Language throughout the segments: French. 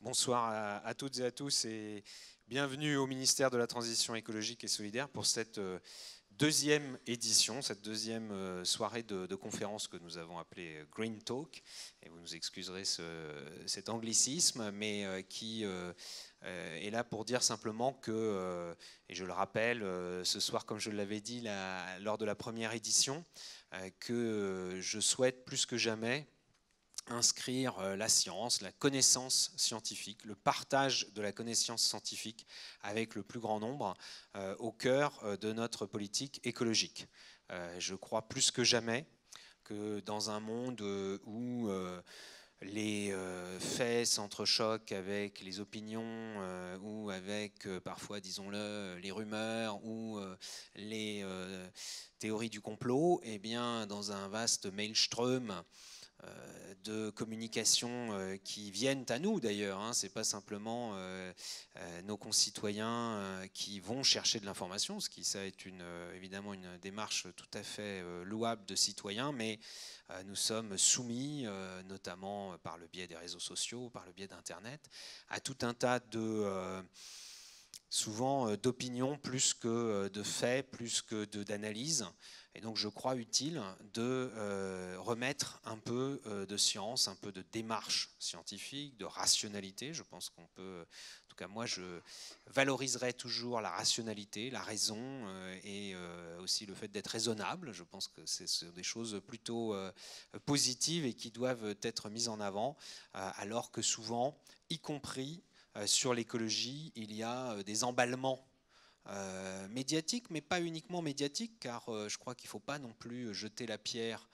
Bonsoir à toutes et à tous et bienvenue au ministère de la Transition écologique et solidaire pour cette deuxième édition, cette deuxième soirée de conférence que nous avons appelée Green Talk. Et vous nous excuserez cet anglicisme, mais qui est là pour dire simplement que, et je le rappelle, ce soir, comme je l'avais dit lors de la première édition, que je souhaite plus que jamais inscrire la science, la connaissance scientifique, le partage de la connaissance scientifique avec le plus grand nombre au cœur de notre politique écologique. Je crois plus que jamais que dans un monde où les faits s'entrechoquent avec les opinions ou avec parfois, disons-le, les rumeurs ou les théories du complot, eh bien, dans un vaste maelstrom de communication qui viennent à nous d'ailleurs, hein. Ce n'est pas simplement nos concitoyens qui vont chercher de l'information, ce qui ça est évidemment une démarche tout à fait louable de citoyens, mais nous sommes soumis, notamment par le biais des réseaux sociaux, par le biais d'Internet, à tout un tas de souvent d'opinions plus que de faits, plus que d'analyses. Et donc je crois utile de remettre un peu de science, un peu de démarche scientifique, de rationalité. Je pense qu'on peut, en tout cas moi je valoriserai toujours la rationalité, la raison et aussi le fait d'être raisonnable. Je pense que c'est des choses plutôt positives et qui doivent être mises en avant, alors que souvent, y compris sur l'écologie, il y a des emballements médiatiques, mais pas uniquement médiatiques, car je crois qu'il ne faut pas non plus jeter la pierre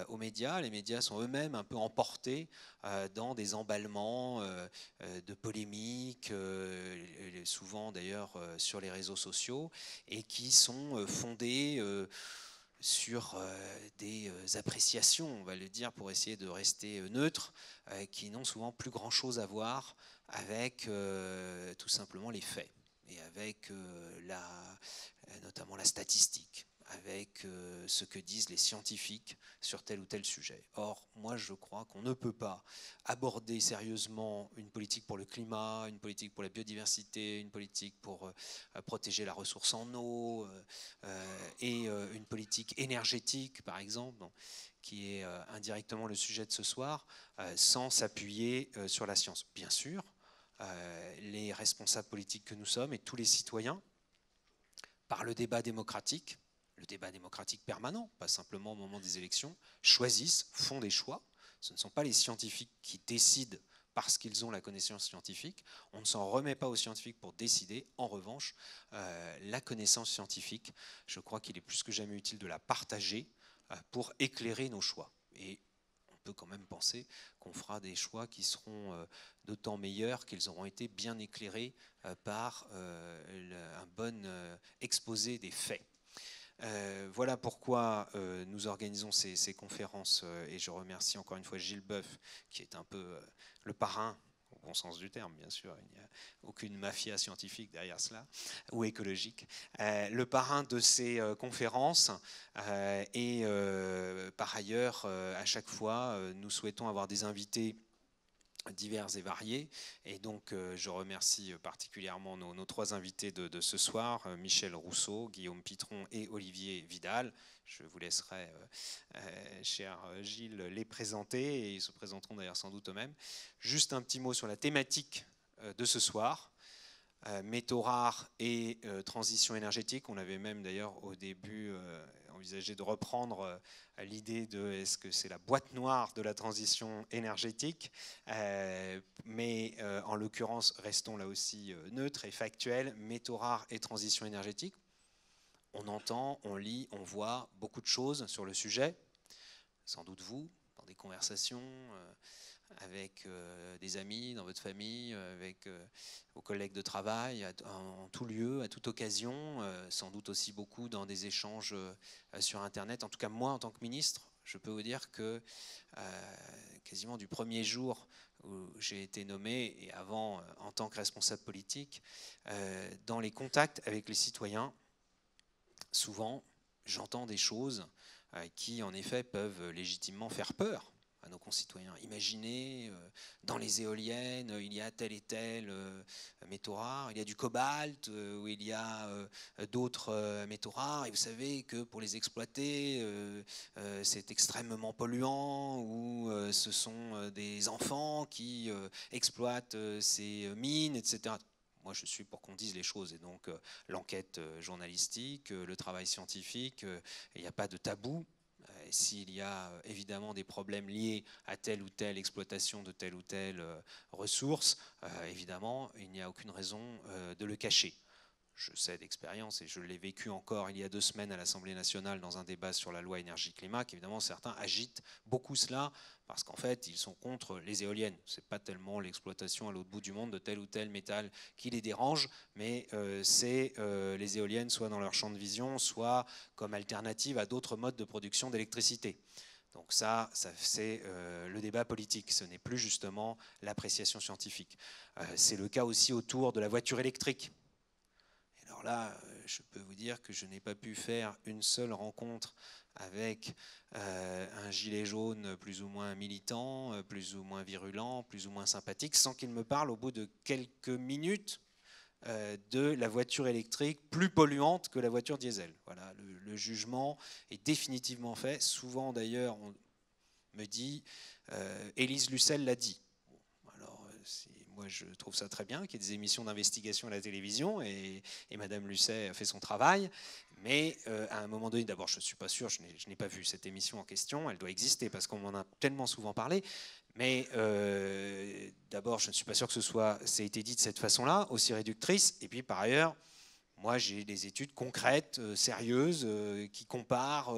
aux médias. Les médias sont eux-mêmes un peu emportés dans des emballements de polémiques, souvent d'ailleurs sur les réseaux sociaux, et qui sont fondés sur des appréciations, on va le dire, pour essayer de rester neutre, qui n'ont souvent plus grand-chose à voir avec tout simplement les faits et avec notamment la statistique, avec ce que disent les scientifiques sur tel ou tel sujet. Or, moi, je crois qu'on ne peut pas aborder sérieusement une politique pour le climat, une politique pour la biodiversité, une politique pour protéger la ressource en eau et une politique énergétique, par exemple, qui est indirectement le sujet de ce soir, sans s'appuyer sur la science. Bien sûr, les responsables politiques que nous sommes et tous les citoyens, par le débat démocratique permanent, pas simplement au moment des élections, choisissent, font des choix. Ce ne sont pas les scientifiques qui décident parce qu'ils ont la connaissance scientifique. On ne s'en remet pas aux scientifiques pour décider. En revanche, la connaissance scientifique, je crois qu'il est plus que jamais utile de la partager pour éclairer nos choix. Et on peut quand même penser qu'on fera des choix qui seront d'autant meilleurs qu'ils auront été bien éclairés par un bon exposé des faits. Voilà pourquoi nous organisons ces conférences et je remercie encore une fois Gilles Boeuf qui est un peu le parrain au bon sens du terme, bien sûr, il n'y a aucune mafia scientifique derrière cela, ou écologique, le parrain de ces conférences et par ailleurs, à chaque fois, nous souhaitons avoir des invités divers et variés. Et donc, je remercie particulièrement nos trois invités de ce soir, Michel Rousseau, Guillaume Pitron et Olivier Vidal. Je vous laisserai, cher Gilles, les présenter et ils se présenteront d'ailleurs sans doute eux-mêmes. Juste un petit mot sur la thématique de ce soir. Métaux rares et transition énergétique. On avait même d'ailleurs au début envisagé de reprendre l'idée de est-ce que c'est la boîte noire de la transition énergétique, mais en l'occurrence restons là aussi neutres et factuels. Métaux rares et transition énergétique. On entend, on lit, on voit beaucoup de choses sur le sujet, sans doute vous, dans des conversations avec des amis, dans votre famille, avec vos collègues de travail, en tout lieu, à toute occasion, sans doute aussi beaucoup dans des échanges sur Internet. En tout cas, moi, en tant que ministre, je peux vous dire que quasiment du premier jour où j'ai été nommé, et avant en tant que responsable politique, dans les contacts avec les citoyens, souvent, j'entends des choses qui, en effet, peuvent légitimement faire peur. à nos concitoyens. Imaginez, dans les éoliennes, il y a tel et tel métaux rares, il y a du cobalt, ou il y a d'autres métaux rares, et vous savez que pour les exploiter, c'est extrêmement polluant, ou ce sont des enfants qui exploitent ces mines, etc. Moi, je suis pour qu'on dise les choses, et donc l'enquête journalistique, le travail scientifique, il n'y a pas de tabou. S'il y a évidemment des problèmes liés à telle ou telle exploitation de telle ou telle ressource, évidemment, il n'y a aucune raison de le cacher. Je sais d'expérience, et je l'ai vécu encore il y a 2 semaines à l'Assemblée nationale dans un débat sur la loi énergie-climat, qu'évidemment certains agitent beaucoup cela, parce qu'en fait ils sont contre les éoliennes. Ce n'est pas tellement l'exploitation à l'autre bout du monde de tel ou tel métal qui les dérange, mais c'est les éoliennes soit dans leur champ de vision, soit comme alternative à d'autres modes de production d'électricité. Donc ça c'est le débat politique, ce n'est plus justement l'appréciation scientifique. C'est le cas aussi autour de la voiture électrique. Alors là, je peux vous dire que je n'ai pas pu faire une seule rencontre avec un gilet jaune plus ou moins militant, plus ou moins virulent, plus ou moins sympathique, sans qu'il me parle au bout de quelques minutes de la voiture électrique plus polluante que la voiture diesel. Voilà, le jugement est définitivement fait. Souvent d'ailleurs, on me dit, Élise Lucelle l'a dit. Moi, je trouve ça très bien qu'il y ait des émissions d'investigation à la télévision, et Madame Lucet a fait son travail. Mais à un moment donné, d'abord, je ne suis pas sûr, je n'ai pas vu cette émission en question, elle doit exister parce qu'on en a tellement souvent parlé. Mais d'abord, je ne suis pas sûr que ça ait été dit de cette façon-là, aussi réductrice. Et puis par ailleurs, moi, j'ai des études concrètes, sérieuses, qui comparent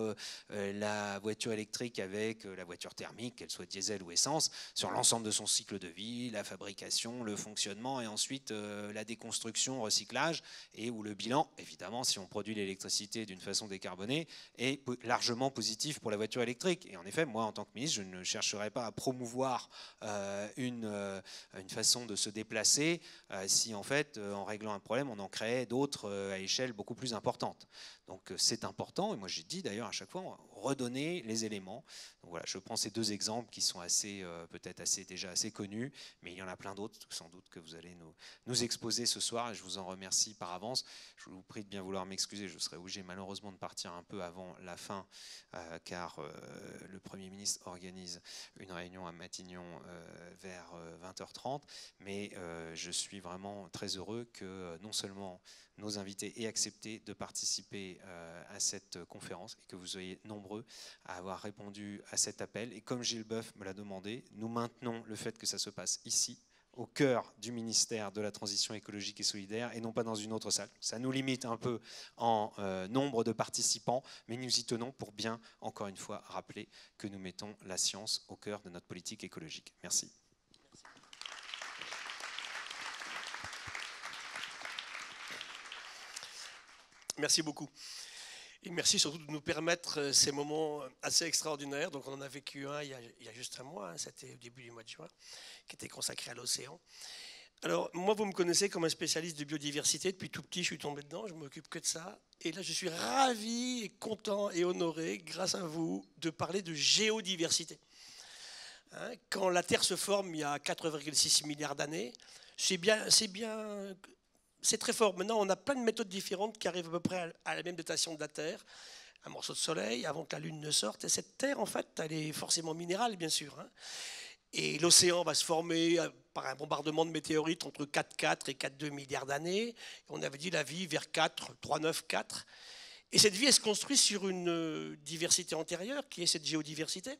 la voiture électrique avec la voiture thermique, qu'elle soit diesel ou essence, sur l'ensemble de son cycle de vie, la fabrication, le fonctionnement, et ensuite la déconstruction, recyclage, et où le bilan, évidemment, si on produit l'électricité d'une façon décarbonée, est largement positif pour la voiture électrique. Et en effet, moi, en tant que ministre, je ne chercherai pas à promouvoir une façon de se déplacer si, en fait, en réglant un problème, on en créait d'autres à échelle beaucoup plus importante. Donc c'est important, et moi j'ai dit d'ailleurs à chaque fois, redonner les éléments. Donc voilà, je prends ces 2 exemples qui sont peut-être déjà assez connus, mais il y en a plein d'autres sans doute que vous allez nous exposer ce soir, et je vous en remercie par avance. Je vous prie de bien vouloir m'excuser, je serai obligé malheureusement de partir un peu avant la fin, car le Premier ministre organise une réunion à Matignon vers 20h30, mais je suis vraiment très heureux que non seulement nos invités aient accepté de participer à cette conférence, et que vous soyez nombreux à avoir répondu à cet appel. Et comme Gilles Boeuf me l'a demandé, nous maintenons le fait que ça se passe ici, au cœur du ministère de la Transition écologique et solidaire, et non pas dans une autre salle. Ça nous limite un peu en nombre de participants, mais nous y tenons pour bien, encore une fois, rappeler que nous mettons la science au cœur de notre politique écologique. Merci. Merci beaucoup. Et merci surtout de nous permettre ces moments assez extraordinaires. Donc on en a vécu un il y a juste un mois, c'était au début du mois de juin, qui était consacré à l'océan. Alors moi, vous me connaissez comme un spécialiste de biodiversité. Depuis tout petit, je suis tombé dedans, je ne m'occupe que de ça. Et là, je suis ravi et content et honoré, grâce à vous, de parler de géodiversité. Quand la Terre se forme il y a 4,6 milliards d'années, c'est très fort. Maintenant, on a plein de méthodes différentes qui arrivent à peu près à la même datation de la Terre. Un morceau de soleil avant que la Lune ne sorte. Et cette Terre, en fait, elle est forcément minérale, bien sûr. Et l'océan va se former par un bombardement de météorites entre 4,4 et 4,2 milliards d'années. On avait dit la vie vers 4, 3,9, 4. Et cette vie, elle se construit sur une diversité antérieure, qui est cette géodiversité.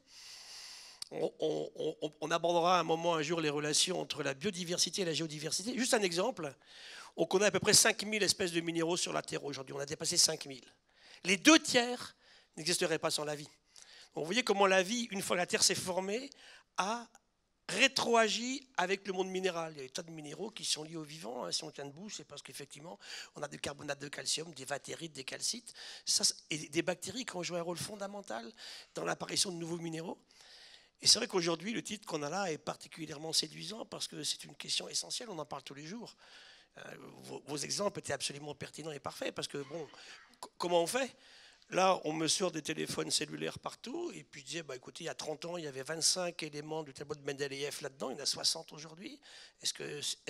On abordera un jour les relations entre la biodiversité et la géodiversité. Juste un exemple. On connaît à peu près 5000 espèces de minéraux sur la Terre aujourd'hui. On a dépassé 5000. Les 2 tiers n'existeraient pas sans la vie. Donc vous voyez comment la vie, une fois que la Terre s'est formée, a rétroagi avec le monde minéral. Il y a des tas de minéraux qui sont liés au vivant. Si on tient debout, c'est parce qu'effectivement, on a du carbonate de calcium, des vatérites, des calcites. Et des bactéries qui ont joué un rôle fondamental dans l'apparition de nouveaux minéraux. Et c'est vrai qu'aujourd'hui, le titre qu'on a là est particulièrement séduisant parce que c'est une question essentielle. On en parle tous les jours. Vos exemples étaient absolument pertinents et parfaits parce que, bon, comment on fait ? Là, on me sort des téléphones cellulaires partout, et puis je disais, bah, écoutez, il y a 30 ans, il y avait 25 éléments du tableau de Mendeleïev là-dedans, il y en a 60 aujourd'hui. Est-ce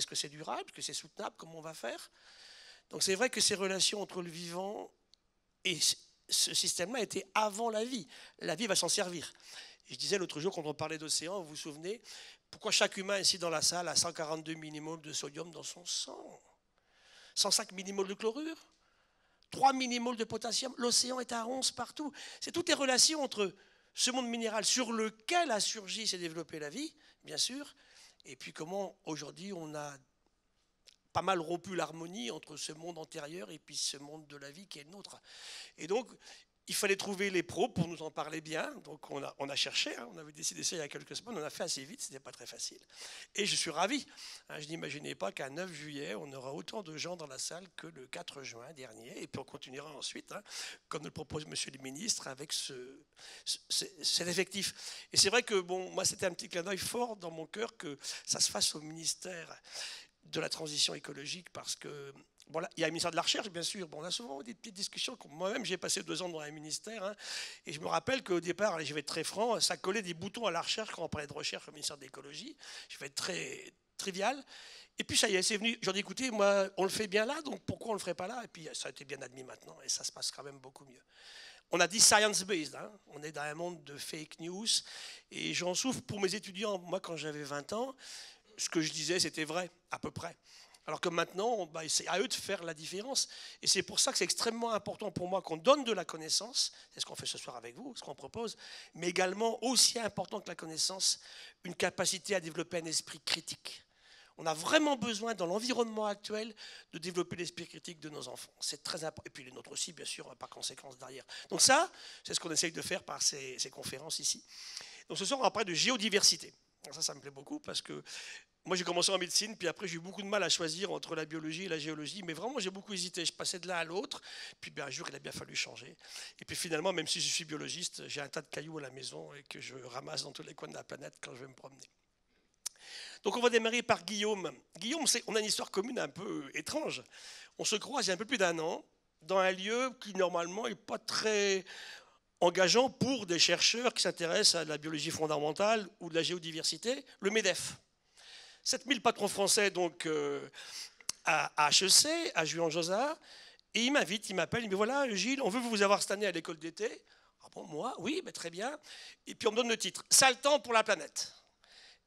que c'est durable? Est-ce que c'est soutenable? Comment on va faire? Donc c'est vrai que ces relations entre le vivant et ce système-là était avant la vie. La vie va s'en servir. Et je disais l'autre jour, quand on parlait d'océan, vous vous souvenez, pourquoi chaque humain ici dans la salle a 142 millimoles de sodium dans son sang, 105 millimoles de chlorure, 3 millimoles de potassium, l'océan est à 11 partout. C'est toutes les relations entre ce monde minéral sur lequel a surgi, s'est développée la vie, bien sûr, et puis comment aujourd'hui on a pas mal rompu l'harmonie entre ce monde antérieur et puis ce monde de la vie qui est le nôtre. Et donc, il fallait trouver les pros pour nous en parler bien. Donc, on a cherché, hein, on avait décidé ça il y a quelques semaines, on a fait assez vite, ce n'était pas très facile. Et je suis ravi. Hein, je n'imaginais pas qu'un 9 juillet, on aura autant de gens dans la salle que le 4 juin dernier. Et puis, on continuera ensuite, hein, comme le propose Monsieur le ministre, avec cet effectif. Et c'est vrai que, bon, moi, c'était un petit clin d'œil fort dans mon cœur que ça se fasse au ministère de la transition écologique, parce que bon, là, il y a le ministère de la Recherche, bien sûr. Bon, on a souvent des petites discussions. Moi-même, j'ai passé 2 ans dans un ministère, hein, et je me rappelle qu'au départ, allez, je vais être très franc, ça collait des boutons à la recherche quand on parlait de recherche au ministère de l'écologie. Je vais être très trivial. Et puis ça y est, c'est venu. J'ai dit, écoutez, moi, on le fait bien là, donc pourquoi on le ferait pas là? Et puis ça a été bien admis maintenant, et ça se passe quand même beaucoup mieux. On a dit science-based, hein. On est dans un monde de fake news, et j'en souffre pour mes étudiants. Moi, quand j'avais 20 ans, ce que je disais, c'était vrai, à peu près. Alors que maintenant, bah, c'est à eux de faire la différence. Et c'est pour ça que c'est extrêmement important pour moi qu'on donne de la connaissance, c'est ce qu'on fait ce soir avec vous, ce qu'on propose, mais également, aussi important que la connaissance, une capacité à développer un esprit critique. On a vraiment besoin, dans l'environnement actuel, de développer l'esprit critique de nos enfants. C'est très important. Et puis les nôtres aussi, bien sûr, par conséquence derrière. Donc ça, c'est ce qu'on essaye de faire par ces conférences ici. Donc ce soir, on va parler de géodiversité. Ça me plaît beaucoup parce que moi, j'ai commencé en médecine, puis après, j'ai eu beaucoup de mal à choisir entre la biologie et la géologie. Mais vraiment, j'ai beaucoup hésité. Je passais de l'un à l'autre. Puis un jour, il a bien fallu changer. Et puis finalement, même si je suis biologiste, j'ai un tas de cailloux à la maison et que je ramasse dans tous les coins de la planète quand je vais me promener. Donc, on va démarrer par Guillaume. Guillaume, on a une histoire commune un peu étrange. On se croise il y a un peu plus d'1 an dans un lieu qui, normalement, n'est pas très engageant pour des chercheurs qui s'intéressent à la biologie fondamentale ou de la géodiversité, le MEDEF. 7000 patrons français donc à HEC, à Juan-Josas, et il m'invite, il m'appelle, il me dit voilà Gilles, on veut vous avoir cette année à l'école d'été. Ah bon, moi, oui, mais très bien. Et puis on me donne le titre, Sale temps pour la planète.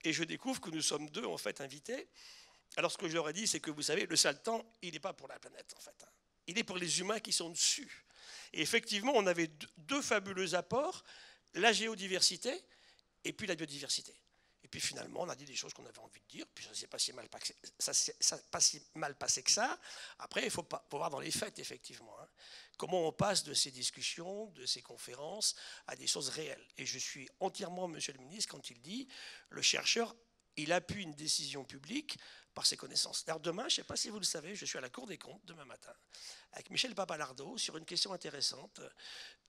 Et je découvre que nous sommes 2 en fait invités. Alors ce que je leur ai dit, c'est que vous savez, le sale temps, il n'est pas pour la planète en fait. Il est pour les humains qui sont dessus. Et effectivement, on avait 2 fabuleux apports, la géodiversité et puis la biodiversité. Et puis finalement, on a dit des choses qu'on avait envie de dire, puis ça ne s'est pas si mal passé que ça. Après, il faut voir dans les faits, effectivement, hein, comment on passe de ces discussions, de ces conférences, à des choses réelles. Et je suis entièrement, monsieur le ministre, quand il dit, le chercheur, il appuie une décision publique par ses connaissances. Alors demain, je ne sais pas si vous le savez, je suis à la Cour des comptes, demain matin, avec Michel Papalardo, sur une question intéressante.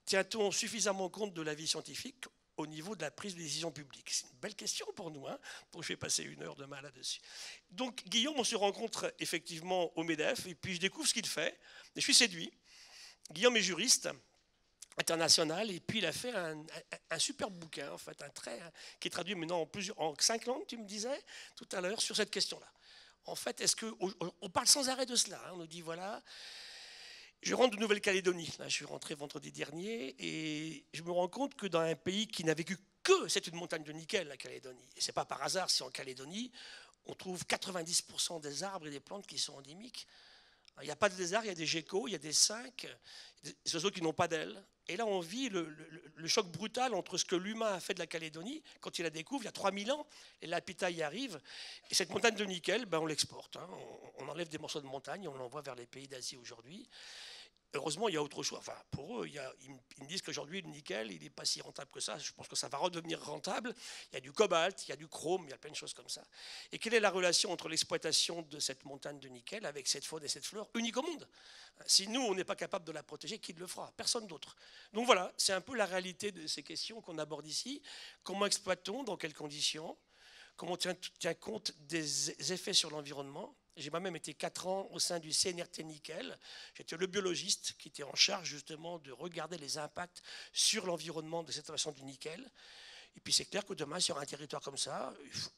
Tient-on suffisamment compte de l'avis scientifique au niveau de la prise de décision publique? C'est une belle question pour nous, hein, donc je vais passer 1 heure demain là-dessus. Donc Guillaume, on se rencontre effectivement au MEDEF, et puis je découvre ce qu'il fait, et je suis séduit. Guillaume est juriste international, et puis il a fait un super bouquin, en fait, qui est traduit maintenant en 5 langues, tu me disais tout à l'heure, sur cette question-là. En fait, on parle sans arrêt de cela, hein, on nous dit voilà. Je rentre de Nouvelle-Calédonie, là, je suis rentré vendredi dernier, et je me rends compte que dans un pays qui n'a vécu que, c'est une montagne de nickel, la Calédonie, et ce n'est pas par hasard si en Calédonie, on trouve 90% des arbres et des plantes qui sont endémiques. Il n'y a pas de lézards, il y a des geckos, il y a des cinques, des oiseaux qui n'ont pas d'ailes. Et là, on vit le choc brutal entre ce que l'humain a fait de la Calédonie, quand il la découvre, il y a 3000 ans, et l'habitat y arrive. Et cette montagne de nickel, ben, on l'exporte. Hein. On enlève des morceaux de montagne, on l'envoie vers les pays d'Asie aujourd'hui. Heureusement, il y a autre chose. Enfin, pour eux, ils me disent qu'aujourd'hui, le nickel, il n'est pas si rentable que ça. Je pense que ça va redevenir rentable. Il y a du cobalt, il y a du chrome, il y a plein de choses comme ça. Et quelle est la relation entre l'exploitation de cette montagne de nickel avec cette faune et cette flore unique au monde? Si nous, on n'est pas capable de la protéger, qui le fera? Personne d'autre. Donc voilà, c'est un peu la réalité de ces questions qu'on aborde ici. Comment exploitons? Dans quelles conditions? Comment on tient compte des effets sur l'environnement? J'ai moi-même été 4 ans au sein du CNRT Nickel. J'étais le biologiste qui était en charge justement de regarder les impacts sur l'environnement de cette installation du nickel. Et puis c'est clair que demain, sur un territoire comme ça,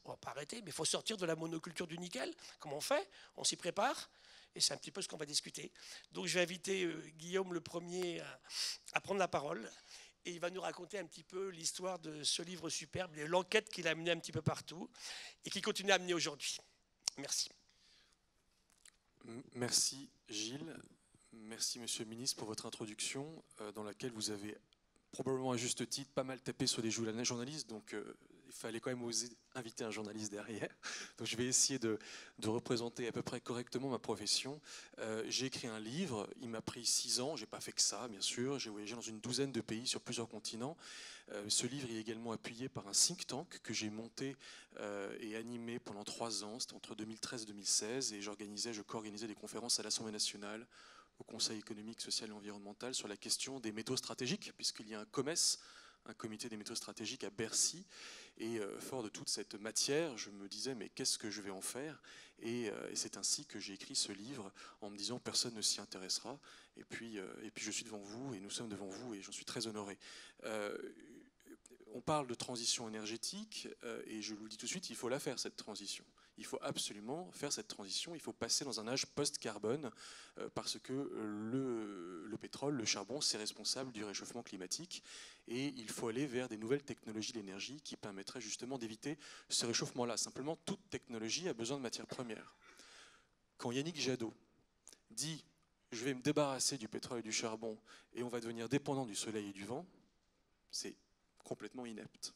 on ne va pas arrêter, mais il faut sortir de la monoculture du nickel. Comment on fait? On s'y prépare. Et c'est un petit peu ce qu'on va discuter. Donc je vais inviter Guillaume le premier à prendre la parole. Et il va nous raconter un petit peu l'histoire de ce livre superbe, l'enquête qu'il a menée un petit peu partout et qu'il continue à mener aujourd'hui. Merci. Merci Gilles, merci Monsieur le Ministre pour votre introduction dans laquelle vous avez probablement à juste titre pas mal tapé sur des journalistes, donc il fallait quand même oser inviter un journaliste derrière. Donc je vais essayer de représenter à peu près correctement ma profession. J'ai écrit un livre, il m'a pris 6 ans, j'ai pas fait que ça bien sûr, j'ai voyagé dans une douzaine de pays sur plusieurs continents. Ce livre est également appuyé par un think tank que j'ai monté et animé pendant 3 ans, c'était entre 2013 et 2016, et je co-organisais des conférences à l'Assemblée nationale, au Conseil économique, social et environnemental sur la question des métaux stratégiques, puisqu'il y a un COMES, un comité des métaux stratégiques à Bercy, et fort de toute cette matière, je me disais mais qu'est-ce que je vais en faire, et c'est ainsi que j'ai écrit ce livre en me disant personne ne s'y intéressera, et puis je suis devant vous, et nous sommes devant vous, et j'en suis très honoré. On parle de transition énergétique, et je vous le dis tout de suite, il faut la faire cette transition. Il faut absolument faire cette transition, il faut passer dans un âge post-carbone parce que le pétrole, le charbon, c'est responsable du réchauffement climatique et il faut aller vers des nouvelles technologies d'énergie qui permettraient justement d'éviter ce réchauffement-là. Simplement, toute technologie a besoin de matières premières. Quand Yannick Jadot dit « je vais me débarrasser du pétrole et du charbon et on va devenir dépendant du soleil et du vent », c'est complètement inepte.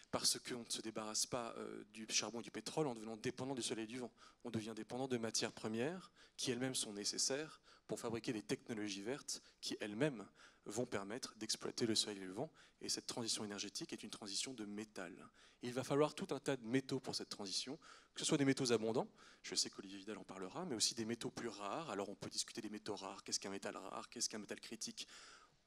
Parce qu'on ne se débarrasse pas du charbon et du pétrole en devenant dépendant du soleil et du vent. On devient dépendant de matières premières qui elles-mêmes sont nécessaires pour fabriquer des technologies vertes qui elles-mêmes vont permettre d'exploiter le soleil et le vent. Et cette transition énergétique est une transition de métal. Il va falloir tout un tas de métaux pour cette transition, que ce soit des métaux abondants, je sais qu'Olivier Vidal en parlera, mais aussi des métaux plus rares. Alors on peut discuter des métaux rares, qu'est-ce qu'un métal rare, qu'est-ce qu'un métal critique.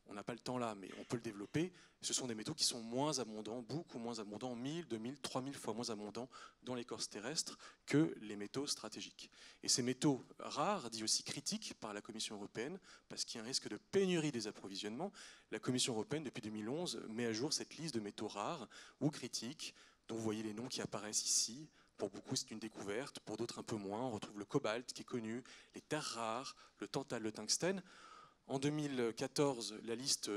On n'a pas le temps là, mais on peut le développer. Ce sont des métaux qui sont moins abondants, beaucoup moins abondants, 1000, 2000, 3000 fois moins abondants dans l'écorce terrestre que les métaux stratégiques. Et ces métaux rares, dits aussi critiques par la Commission européenne, parce qu'il y a un risque de pénurie des approvisionnements, la Commission européenne, depuis 2011, met à jour cette liste de métaux rares ou critiques, dont vous voyez les noms qui apparaissent ici. Pour beaucoup, c'est une découverte, pour d'autres un peu moins. On retrouve le cobalt qui est connu, les terres rares, le tantal, le tungstène. En 2014, la liste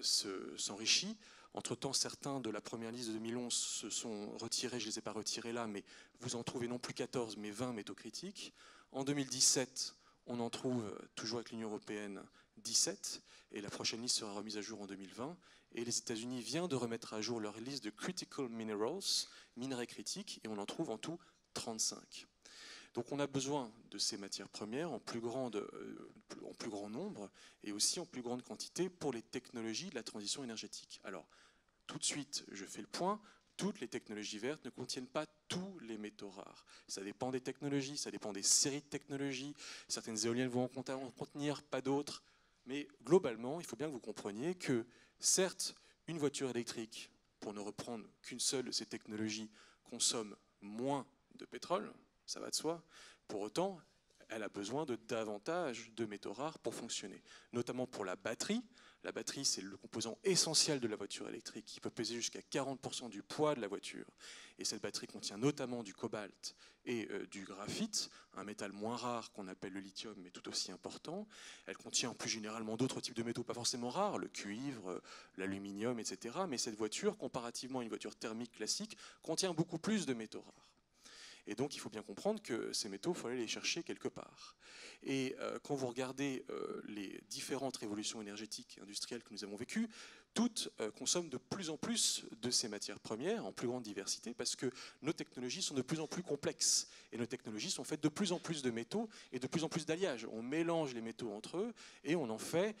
s'enrichit. Entre-temps, certains de la première liste de 2011 se sont retirés, je ne les ai pas retirés là, mais vous en trouvez non plus 14, mais 20 métaux critiques. En 2017, on en trouve, toujours avec l'Union européenne, 17, et la prochaine liste sera remise à jour en 2020. Et les États-Unis viennent de remettre à jour leur liste de Critical Minerals, minerais critiques, et on en trouve en tout 35. Donc on a besoin de ces matières premières en plus grand nombre et aussi en plus grande quantité pour les technologies de la transition énergétique. Alors, tout de suite, je fais le point, toutes les technologies vertes ne contiennent pas tous les métaux rares. Ça dépend des technologies, ça dépend des séries de technologies. Certaines éoliennes vont en contenir, pas d'autres. Mais globalement, il faut bien que vous compreniez que, certes, une voiture électrique, pour ne reprendre qu'une seule de ces technologies, consomme moins de pétrole, ça va de soi. Pour autant, elle a besoin de davantage de métaux rares pour fonctionner, notamment pour la batterie. La batterie, c'est le composant essentiel de la voiture électrique, qui peut peser jusqu'à 40% du poids de la voiture. Et cette batterie contient notamment du cobalt et du graphite, un métal moins rare qu'on appelle le lithium, mais tout aussi important. Elle contient plus généralement d'autres types de métaux pas forcément rares, le cuivre, l'aluminium, etc. Mais cette voiture, comparativement à une voiture thermique classique, contient beaucoup plus de métaux rares. Et donc, il faut bien comprendre que ces métaux, il faut aller les chercher quelque part. Et quand vous regardez les différentes révolutions énergétiques et industrielles que nous avons vécues, toutes consomment de plus en plus de ces matières premières, en plus grande diversité, parce que nos technologies sont de plus en plus complexes. Et nos technologies sont faites de plus en plus de métaux et de plus en plus d'alliages. On mélange les métaux entre eux et on en fait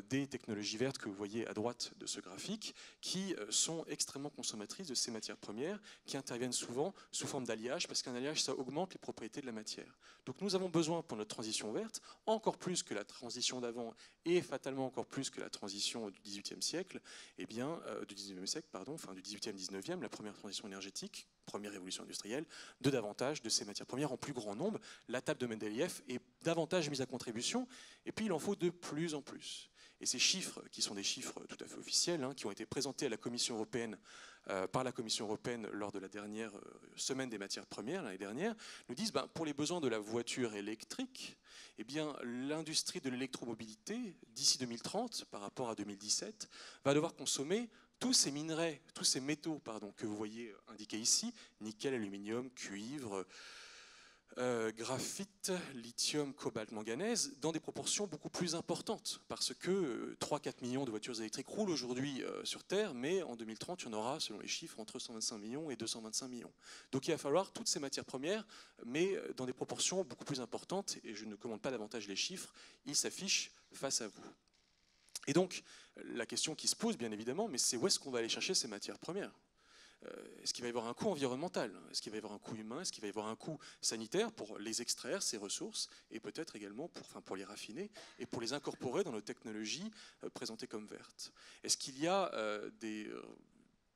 des technologies vertes que vous voyez à droite de ce graphique, qui sont extrêmement consommatrices de ces matières premières, qui interviennent souvent sous forme d'alliages alliage, parce qu'un alliage, ça augmente les propriétés de la matière. Donc nous avons besoin pour notre transition verte, encore plus que la transition d'avant et fatalement encore plus que la transition du XVIIIe siècle, eh bien, du XIXe siècle, pardon, enfin du XVIIIe, XIXe, la première transition énergétique, première révolution industrielle, de davantage de ces matières premières en plus grand nombre. La table de Mendeleïev est davantage mise à contribution, et puis il en faut de plus en plus. Et ces chiffres, qui sont des chiffres tout à fait officiels, hein, qui ont été présentés à la Commission européenne, par la Commission européenne lors de la dernière semaine des matières premières, l'année dernière, nous disent pour les besoins de la voiture électrique, eh bien, l'industrie de l'électromobilité, d'ici 2030, par rapport à 2017, va devoir consommer tous ces minerais, tous ces métaux que vous voyez indiqués ici, nickel, aluminium, cuivre, graphite, lithium, cobalt, manganèse, dans des proportions beaucoup plus importantes, parce que 3-4 millions de voitures électriques roulent aujourd'hui sur Terre, mais en 2030, il y en aura, selon les chiffres, entre 125 millions et 225 millions. Donc il va falloir toutes ces matières premières, mais dans des proportions beaucoup plus importantes, et je ne commande pas davantage les chiffres, ils s'affichent face à vous. Et donc, la question qui se pose, bien évidemment, mais c'est où est-ce qu'on va aller chercher ces matières premières ? Est-ce qu'il va y avoir un coût environnemental? Est-ce qu'il va y avoir un coût humain? Est-ce qu'il va y avoir un coût sanitaire pour les extraire, ces ressources, et peut-être également pour les raffiner et pour les incorporer dans nos technologies présentées comme vertes? Est-ce qu'il y a des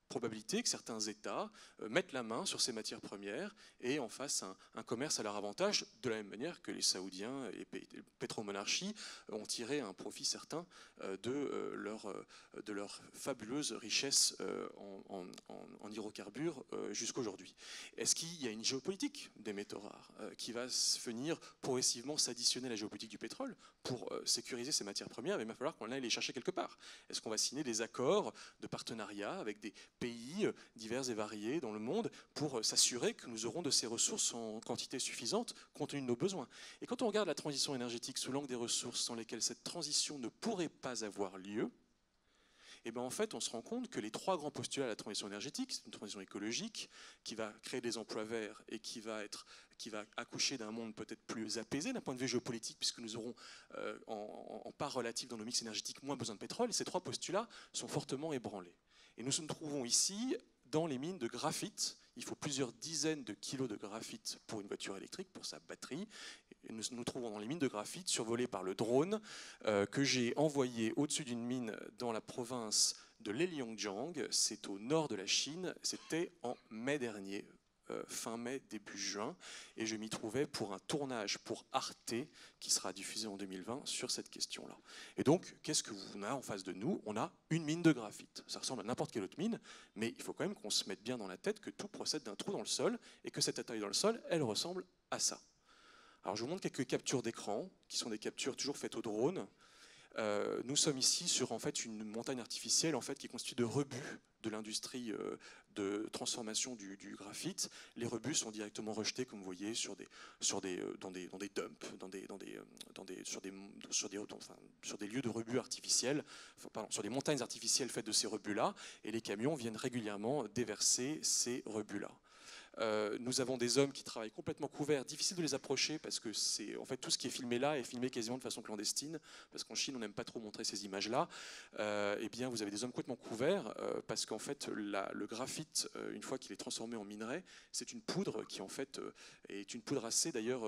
probabilité que certains États mettent la main sur ces matières premières et en fassent un commerce à leur avantage, de la même manière que les Saoudiens et les pétromonarchies ont tiré un profit certain de leur fabuleuse richesse en hydrocarbures jusqu'aujourd'hui. Est-ce qu'il y a une géopolitique des métaux rares qui va venir progressivement s'additionner à la géopolitique du pétrole pour sécuriser ces matières premières? Mais il va falloir qu'on aille les chercher quelque part. Est-ce qu'on va signer des accords de partenariat avec des pays divers et variés dans le monde pour s'assurer que nous aurons de ces ressources en quantité suffisante compte tenu de nos besoins? Et quand on regarde la transition énergétique sous l'angle des ressources sans lesquelles cette transition ne pourrait pas avoir lieu, et bien en fait, on se rend compte que les trois grands postulats de la transition énergétique, c'est une transition écologique qui va créer des emplois verts et qui va accoucher d'un monde peut-être plus apaisé d'un point de vue géopolitique, puisque nous aurons en part relative dans nos mix énergétiques moins besoin de pétrole. Et ces trois postulats sont fortement ébranlés. Et nous nous trouvons ici dans les mines de graphite. Il faut plusieurs dizaines de kilos de graphite pour une voiture électrique, pour sa batterie. Et nous nous trouvons dans les mines de graphite survolées par le drone que j'ai envoyé au-dessus d'une mine dans la province de l'Heilongjiang. C'est au nord de la Chine. C'était en mai dernier, fin mai, début juin, et je m'y trouvais pour un tournage pour Arte qui sera diffusé en 2020 sur cette question-là. Et donc, qu'est-ce que vous avez en face de nous? On a une mine de graphite. Ça ressemble à n'importe quelle autre mine, mais il faut quand même qu'on se mette bien dans la tête que tout procède d'un trou dans le sol et que cette attaque dans le sol, elle ressemble à ça. Alors, je vous montre quelques captures d'écran qui sont des captures toujours faites au drone. Nous sommes ici sur en fait une montagne artificielle en fait qui est constituée de rebus de l'industrie de transformation du graphite. Les rebus sont directement rejetés, comme vous voyez, dans des dumps, sur des lieux de rebus artificiels, sur des montagnes artificielles faites de ces rebus-là, et les camions viennent régulièrement déverser ces rebus-là. Nous avons des hommes qui travaillent complètement couverts, difficile de les approcher parce que en fait tout ce qui est filmé là est filmé quasiment de façon clandestine, parce qu'en Chine on n'aime pas trop montrer ces images-là. Eh bien vous avez des hommes complètement couverts parce qu'en fait le graphite, une fois qu'il est transformé en minerai, c'est une poudre qui en fait est une poudre assez d'ailleurs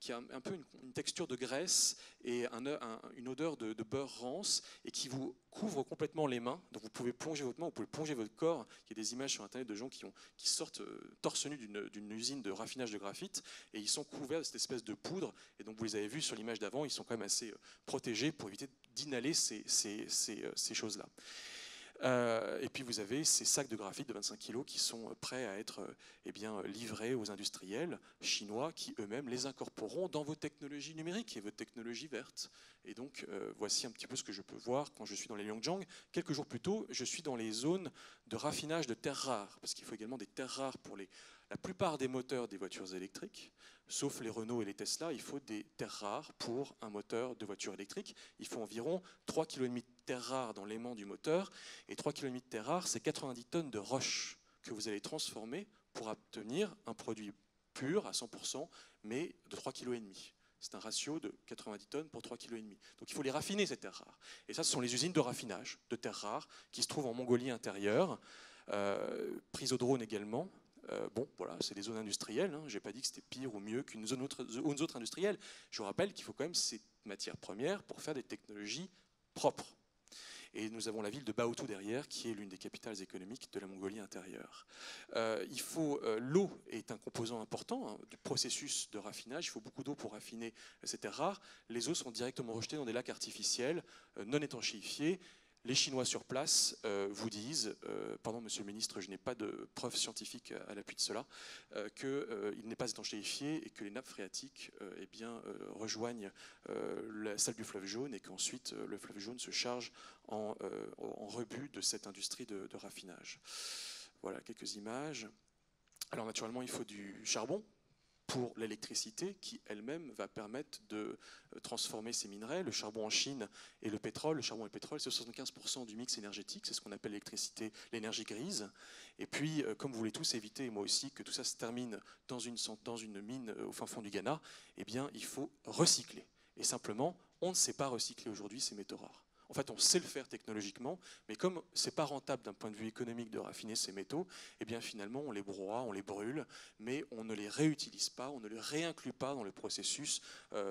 qui a un peu une texture de graisse et une odeur de beurre rance et qui vous couvre complètement les mains. Donc vous pouvez plonger votre main, vous pouvez plonger votre corps. Il y a des images sur internet de gens qui sortent torse nu d'une usine de raffinage de graphite et ils sont couverts de cette espèce de poudre. Et donc vous les avez vus sur l'image d'avant, ils sont quand même assez protégés pour éviter d'inhaler ces choses-là. Et puis vous avez ces sacs de graphite de 25 kg qui sont prêts à être livrés aux industriels chinois qui eux-mêmes les incorporeront dans vos technologies numériques et vos technologies vertes. Et donc voici un petit peu ce que je peux voir quand je suis dans les Heilongjiang. Quelques jours plus tôt, je suis dans les zones de raffinage de terres rares, parce qu'il faut également des terres rares pour la plupart des moteurs des voitures électriques. Sauf les Renault et les Tesla, il faut des terres rares pour un moteur de voiture électrique. Il faut environ 3,5 kg de terres rares dans l'aimant du moteur. Et 3,5 kg de terres rares, c'est 90 tonnes de roche que vous allez transformer pour obtenir un produit pur à 100%, mais de 3,5 kg. C'est un ratio de 90 tonnes pour 3,5 kg. Donc il faut les raffiner, ces terres rares. Et ça, ce sont les usines de raffinage de terres rares qui se trouvent en Mongolie intérieure, prises au drone également. Bon, voilà, c'est des zones industrielles. Hein. Je n'ai pas dit que c'était pire ou mieux qu'une zone autre industrielle. Je vous rappelle qu'il faut quand même ces matières premières pour faire des technologies propres. Et nous avons la ville de Baotou derrière, qui est l'une des capitales économiques de la Mongolie intérieure. L'eau est un composant important hein, du processus de raffinage. Il faut beaucoup d'eau pour raffiner ces terres rares. Les eaux sont directement rejetées dans des lacs artificiels, non étanchéifiés. Les Chinois sur place vous disent, pardon monsieur le ministre, je n'ai pas de preuves scientifiques à l'appui de cela, qu'il n'est pas étanchéifié et que les nappes phréatiques rejoignent celle du fleuve Jaune et qu'ensuite le fleuve Jaune se charge en rebut de cette industrie de raffinage. Voilà quelques images. Alors naturellement il faut du charbon pour l'électricité qui elle-même va permettre de transformer ces minerais. Le charbon en Chine et le pétrole. Le charbon et le pétrole, c'est 75% du mix énergétique, c'est ce qu'on appelle l'électricité, l'énergie grise. Et puis, comme vous voulez tous éviter, et moi aussi, que tout ça se termine dans une mine au fin fond du Ghana, eh bien, il faut recycler. Et simplement, on ne sait pas recycler aujourd'hui ces métaux rares. En fait, on sait le faire technologiquement, mais comme ce n'est pas rentable d'un point de vue économique de raffiner ces métaux, eh bien finalement, on les broie, on les brûle, mais on ne les réutilise pas, on ne les réinclut pas dans le processus,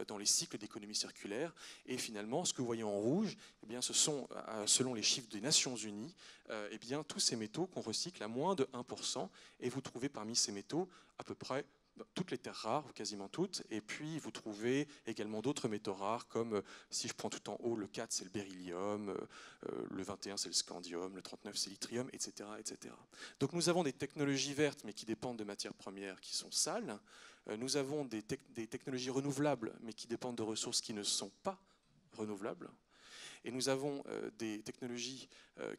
dans les cycles d'économie circulaire. Et finalement, ce que vous voyez en rouge, eh bien, ce sont, selon les chiffres des Nations Unies, eh bien, tous ces métaux qu'on recycle à moins de 1%, et vous trouvez parmi ces métaux à peu près toutes les terres rares, quasiment toutes, et puis vous trouvez également d'autres métaux rares, comme si je prends tout en haut, le 4 c'est le beryllium, le 21 c'est le scandium, le 39 c'est l'yttrium, etc., etc. Donc nous avons des technologies vertes, mais qui dépendent de matières premières qui sont sales. Nous avons des technologies renouvelables, mais qui dépendent de ressources qui ne sont pas renouvelables. Et nous avons des technologies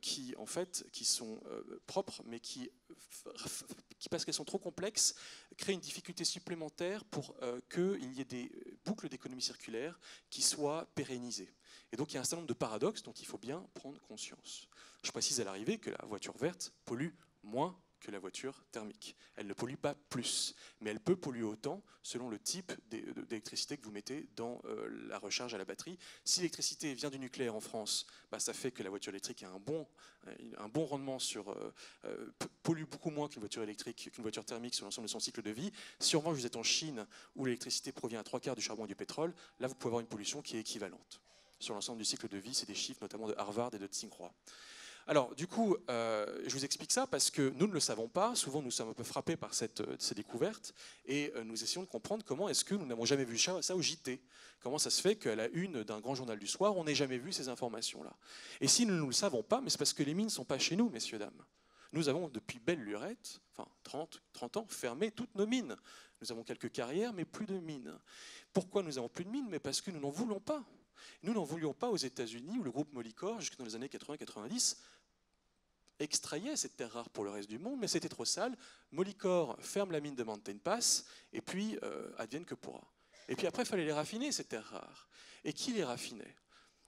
qui sont propres, mais qui, parce qu'elles sont trop complexes, créent une difficulté supplémentaire pour qu'il y ait des boucles d'économie circulaire qui soient pérennisées. Et donc il y a un certain nombre de paradoxes dont il faut bien prendre conscience. Je précise à l'arrivée que la voiture verte pollue moins que la voiture thermique. Elle ne pollue pas plus, mais elle peut polluer autant selon le type d'électricité que vous mettez dans la recharge à la batterie. Si l'électricité vient du nucléaire en France, ça fait que la voiture électrique a un bon rendement pollue beaucoup moins qu'une voiture électrique, qu'une voiture thermique sur l'ensemble de son cycle de vie. Si en revanche vous êtes en Chine où l'électricité provient à 3/4 du charbon et du pétrole, là vous pouvez avoir une pollution qui est équivalente. Sur l'ensemble du cycle de vie, c'est des chiffres notamment de Harvard et de Tsinghua. Alors, du coup, je vous explique ça parce que nous ne le savons pas. Souvent, nous sommes un peu frappés par ces découvertes et nous essayons de comprendre comment est-ce que nous n'avons jamais vu ça au JT. Comment ça se fait qu'à la une d'un grand journal du soir, on n'ait jamais vu ces informations-là. Et si nous ne le savons pas, mais c'est parce que les mines ne sont pas chez nous, messieurs, dames. Nous avons, depuis belle lurette, 30 ans, fermé toutes nos mines. Nous avons quelques carrières, mais plus de mines. Pourquoi nous n'avons plus de mines? Mais parce que nous n'en voulons pas. Nous n'en voulions pas aux États-Unis où le groupe Molycorp, jusque dans les années 80-90, extrayait cette terre rare pour le reste du monde, mais c'était trop sale. Molycorp ferme la mine de Mountain Pass, et puis advienne que pourra. Et puis après, il fallait les raffiner, ces terres rares. Et qui les raffinait?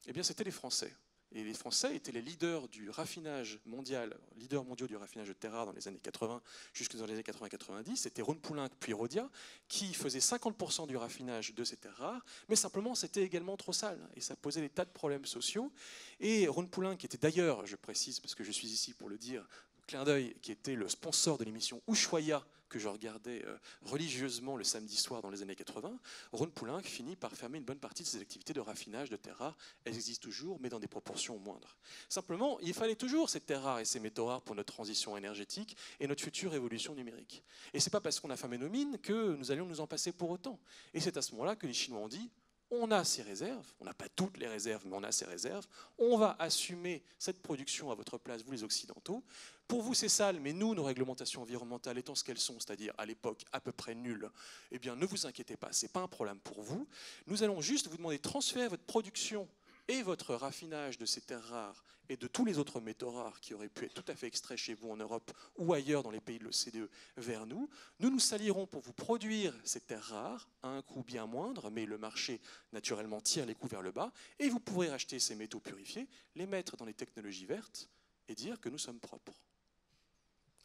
Eh bien, c'était les Français. Et les Français étaient les leaders du raffinage mondial, leaders mondiaux du raffinage de terres rares dans les années 80 jusque dans les années 80-90. C'était Rhône Poulenc puis Rhodia qui faisaient 50% du raffinage de ces terres rares, mais simplement c'était également trop sale et ça posait des tas de problèmes sociaux. Et Rhône Poulenc, qui était d'ailleurs, je précise parce que je suis ici pour le dire, clin d'œil, qui était le sponsor de l'émission Ushuaïa que je regardais religieusement le samedi soir dans les années 80, Rhône Poulenc finit par fermer une bonne partie de ses activités de raffinage de terres rares. Elles existent toujours, mais dans des proportions moindres. Simplement, il fallait toujours ces terres rares et ces métaux rares pour notre transition énergétique et notre future évolution numérique. Et ce n'est pas parce qu'on a fermé nos mines que nous allions nous en passer pour autant. Et c'est à ce moment-là que les Chinois ont dit: on a ces réserves, on n'a pas toutes les réserves, mais on a ces réserves, on va assumer cette production à votre place, vous les Occidentaux. Pour vous, c'est sale, mais nous, nos réglementations environnementales étant ce qu'elles sont, c'est-à-dire à l'époque à peu près nulles, eh bien ne vous inquiétez pas, ce n'est pas un problème pour vous. Nous allons juste vous demander de transférer votre production et votre raffinage de ces terres rares et de tous les autres métaux rares qui auraient pu être tout à fait extraits chez vous en Europe ou ailleurs dans les pays de l'OCDE vers nous. Nous nous s'allierons pour vous produire ces terres rares à un coût bien moindre, mais le marché naturellement tire les coûts vers le bas, et vous pourrez racheter ces métaux purifiés, les mettre dans les technologies vertes et dire que nous sommes propres.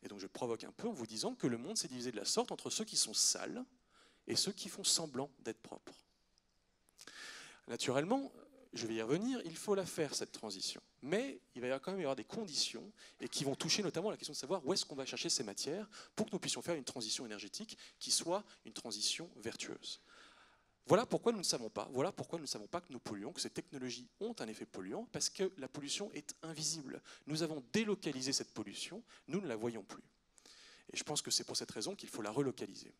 Et donc je provoque un peu en vous disant que le monde s'est divisé de la sorte entre ceux qui sont sales et ceux qui font semblant d'être propres. Naturellement, je vais y revenir, il faut la faire, cette transition. Mais il va quand même y avoir des conditions et qui vont toucher notamment la question de savoir où est-ce qu'on va chercher ces matières pour que nous puissions faire une transition énergétique qui soit une transition vertueuse. Voilà pourquoi nous ne savons pas. Voilà pourquoi nous ne savons pas que nous polluons, que ces technologies ont un effet polluant, parce que la pollution est invisible. Nous avons délocalisé cette pollution, nous ne la voyons plus. Et je pense que c'est pour cette raison qu'il faut la relocaliser.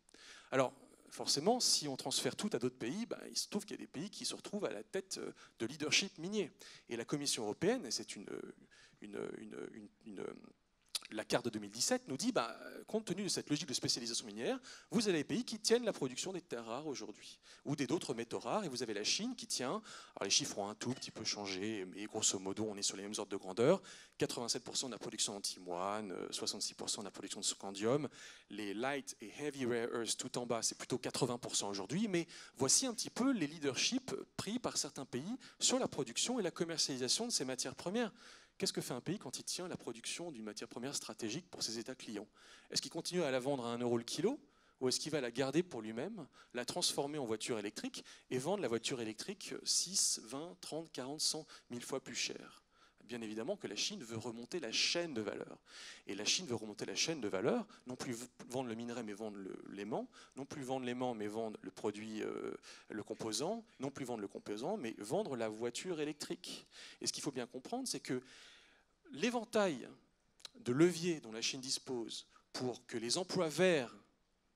Alors, forcément, si on transfère tout à d'autres pays, il se trouve qu'il y a des pays qui se retrouvent à la tête de leadership minier. Et la Commission européenne, et c'est la carte de 2017 nous dit, compte tenu de cette logique de spécialisation minière, vous avez des pays qui tiennent la production des terres rares aujourd'hui, ou d'autres métaux rares, et vous avez la Chine qui tient, alors les chiffres ont un tout petit peu changé, mais grosso modo on est sur les mêmes ordres de grandeur, 87% de la production d'antimoine, 66% de la production de scandium, les light et heavy rare earths tout en bas c'est plutôt 80% aujourd'hui, mais voici un petit peu les leaderships pris par certains pays sur la production et la commercialisation de ces matières premières. Qu'est-ce que fait un pays quand il tient la production d'une matière première stratégique pour ses États clients? Est-ce qu'il continue à la vendre à 1 € le kilo, ou est-ce qu'il va la garder pour lui-même, la transformer en voiture électrique et vendre la voiture électrique 6, 20, 30, 40, 100 000 fois plus cher? Bien évidemment que la Chine veut remonter la chaîne de valeur. Et la Chine veut remonter la chaîne de valeur, non plus vendre le minerai mais vendre l'aimant, non plus vendre l'aimant mais vendre le produit, le composant, non plus vendre le composant mais vendre la voiture électrique. Et ce qu'il faut bien comprendre, c'est que l'éventail de leviers dont la Chine dispose pour que les emplois verts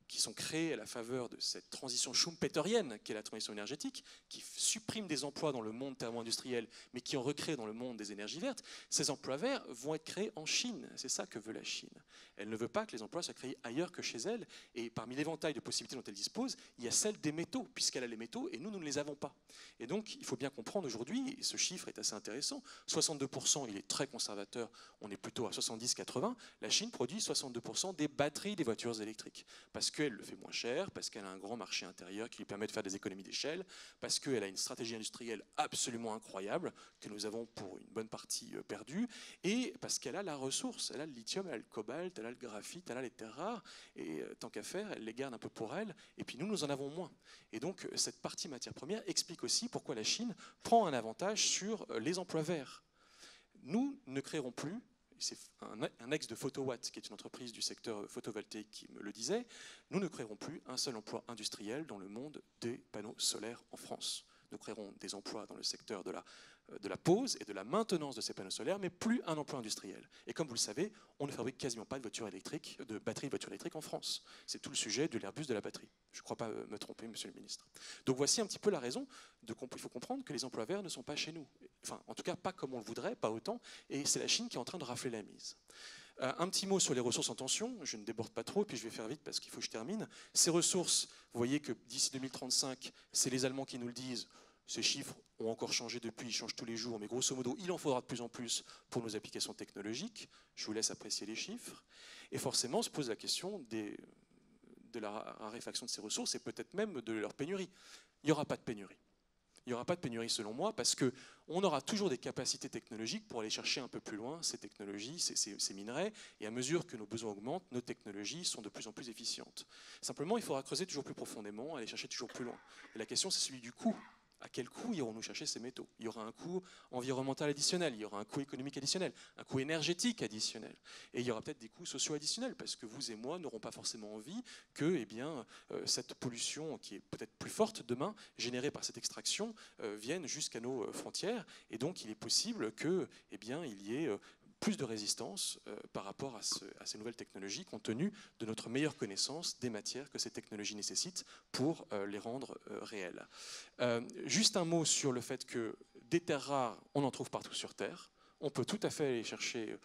qui sont créés à la faveur de cette transition schumpeterienne qu'est la transition énergétique, qui supprime des emplois dans le monde thermo-industriel, mais qui en recrée dans le monde des énergies vertes, ces emplois verts vont être créés en Chine. C'est ça que veut la Chine. Elle ne veut pas que les emplois soient créés ailleurs que chez elle, et parmi l'éventail de possibilités dont elle dispose, il y a celle des métaux, puisqu'elle a les métaux, et nous ne les avons pas. Et donc, il faut bien comprendre aujourd'hui, et ce chiffre est assez intéressant, 62%, il est très conservateur, on est plutôt à 70-80, la Chine produit 62% des batteries des voitures électriques, parce qu'elle le fait moins cher, parce qu'elle a un grand marché intérieur qui lui permet de faire des économies d'échelle, parce qu'elle a une stratégie industrielle absolument incroyable, que nous avons pour une bonne partie perdue, et parce qu'elle a la ressource, elle a le lithium, elle a le cobalt, elle a le graphite, elle a les terres rares, et tant qu'à faire, elle les garde un peu pour elle, et puis nous en avons moins. Et donc cette partie matière première explique aussi pourquoi la Chine prend un avantage sur les emplois verts. Nous ne créerons plus, c'est un ex de Photowatt, qui est une entreprise du secteur photovoltaïque qui me le disait, nous ne créerons plus un seul emploi industriel dans le monde des panneaux solaires en France. Nous créerons des emplois dans le secteur de la pose et de la maintenance de ces panneaux solaires, mais plus un emploi industriel. Et comme vous le savez, on ne fabrique quasiment pas de batteries de voitures électriques en France. C'est tout le sujet de l'Airbus de la batterie. Je ne crois pas me tromper, monsieur le ministre. Donc voici un petit peu la raison. Il faut comprendre que les emplois verts ne sont pas chez nous. Enfin, en tout cas, pas comme on le voudrait, pas autant. Et c'est la Chine qui est en train de rafler la mise. Un petit mot sur les ressources en tension, je ne déborde pas trop, et puis je vais faire vite parce qu'il faut que je termine. Ces ressources, vous voyez que d'ici 2035, c'est les Allemands qui nous le disent. Ces chiffres ont encore changé depuis, ils changent tous les jours, mais grosso modo, il en faudra de plus en plus pour nos applications technologiques. Je vous laisse apprécier les chiffres. Et forcément, se pose la question de la raréfaction de ces ressources et peut-être même de leur pénurie. Il n'y aura pas de pénurie. Il n'y aura pas de pénurie selon moi parce qu'on aura toujours des capacités technologiques pour aller chercher un peu plus loin ces technologies, ces minerais, et à mesure que nos besoins augmentent, nos technologies sont de plus en plus efficientes. Simplement, il faudra creuser toujours plus profondément, aller chercher toujours plus loin. Et la question, c'est celui du coût. À quel coût irons-nous chercher ces métaux? Il y aura un coût environnemental additionnel, il y aura un coût économique additionnel, un coût énergétique additionnel, et il y aura peut-être des coûts sociaux additionnels, parce que vous et moi n'aurons pas forcément envie que cette pollution, qui est peut-être plus forte demain, générée par cette extraction, vienne jusqu'à nos frontières, et donc il est possible qu'il y ait plus de résistance par rapport à ces nouvelles technologies, compte tenu de notre meilleure connaissance des matières que ces technologies nécessitent pour les rendre réelles. Juste un mot sur le fait que des terres rares, on en trouve partout sur Terre. On peut tout à fait aller chercher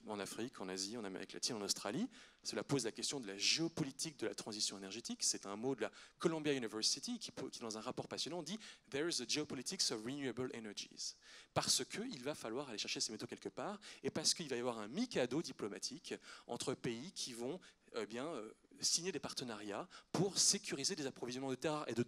en Afrique, en Asie, en Amérique latine, en Australie. Cela pose la question de la géopolitique de la transition énergétique. C'est un mot de la Columbia University qui dans un rapport passionnant, dit « There is a geopolitics of renewable energies ». Parce qu'il va falloir aller chercher ces métaux quelque part et parce qu'il va y avoir un mikado diplomatique entre pays qui vont signer des partenariats pour sécuriser des approvisionnements de terres rares et de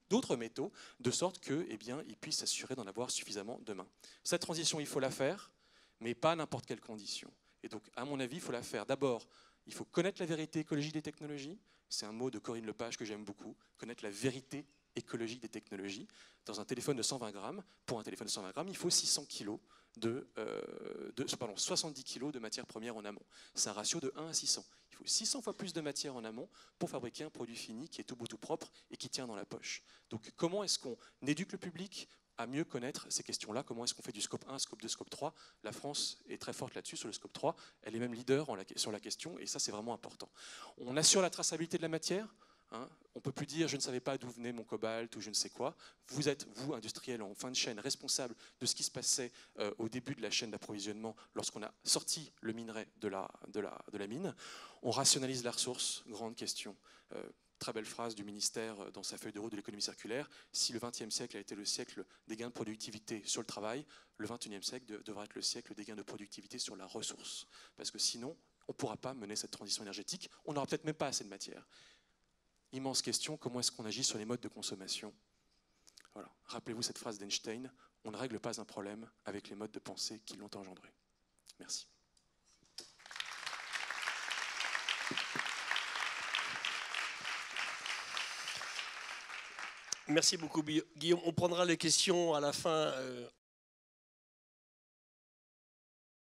d'autres métaux, de sorte qu'ils puissent s'assurer d'en avoir suffisamment demain. Cette transition, il faut la faire, mais pas à n'importe quelle condition. Et donc, à mon avis, il faut la faire. D'abord, il faut connaître la vérité écologique des technologies. C'est un mot de Corinne Lepage que j'aime beaucoup. Connaître la vérité écologique des technologies. Dans un téléphone de 120 grammes, pour un téléphone de 120 grammes, il faut 600 kg 70 kg de matière première en amont. C'est un ratio de 1 à 600. Il faut 600 fois plus de matière en amont pour fabriquer un produit fini qui est tout beau, tout propre et qui tient dans la poche. Donc comment est-ce qu'on éduque le public à mieux connaître ces questions-là? Comment est-ce qu'on fait du scope 1, scope 2, scope 3? La France est très forte là-dessus, sur le scope 3. Elle est même leader sur la question, et ça, c'est vraiment important. On assure la traçabilité de la matière. Hein, on ne peut plus dire « je ne savais pas d'où venait mon cobalt » ou je ne sais quoi. Vous êtes, vous, industriels, en fin de chaîne, responsable de ce qui se passait au début de la chaîne d'approvisionnement lorsqu'on a sorti le minerai de la mine. On rationalise la ressource, grande question. Très belle phrase du ministère dans sa feuille de route de l'économie circulaire. Si le XXe siècle a été le siècle des gains de productivité sur le travail, le XXIe siècle devra être le siècle des gains de productivité sur la ressource. Parce que sinon, on ne pourra pas mener cette transition énergétique. On n'aura peut-être même pas assez de matière. Immense question, comment est-ce qu'on agit sur les modes de consommation? Voilà. Rappelez-vous cette phrase d'Einstein, on ne règle pas un problème avec les modes de pensée qui l'ont engendré. Merci. Merci beaucoup, Guillaume. On prendra les questions à la fin